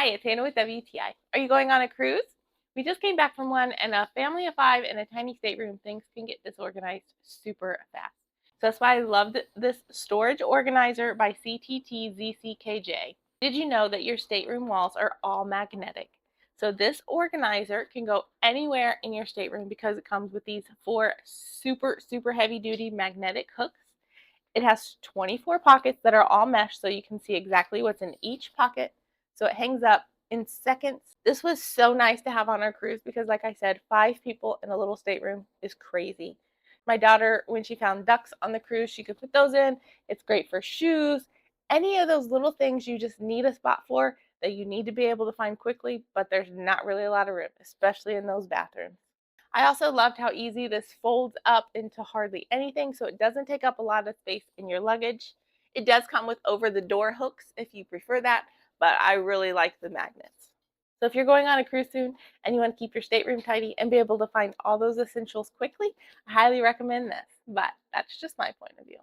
Hi, it's Hannah with WTI. Are you going on a cruise? We just came back from one, and a family of 5 in a tiny stateroom, things can get disorganized super fast. So that's why I loved this storage organizer by CTTZCKJ. Did you know that your stateroom walls are all magnetic? So this organizer can go anywhere in your stateroom because it comes with these 4 super heavy duty magnetic hooks. It has 24 pockets that are all mesh, so you can see exactly what's in each pocket. So it hangs up in seconds. This was so nice to have on our cruise because, like I said, 5 people in a little stateroom is crazy. My daughter, when she found ducks on the cruise, she could put those in. It's great for shoes. Any of those little things you just need a spot for that you need to be able to find quickly, but there's not really a lot of room, especially in those bathrooms. I also loved how easy this folds up into hardly anything, so it doesn't take up a lot of space in your luggage. It does come with over-the-door hooks if you prefer that, but I really like the magnets. So if you're going on a cruise soon and you want to keep your stateroom tidy and be able to find all those essentials quickly, I highly recommend this, but that's just my point of view.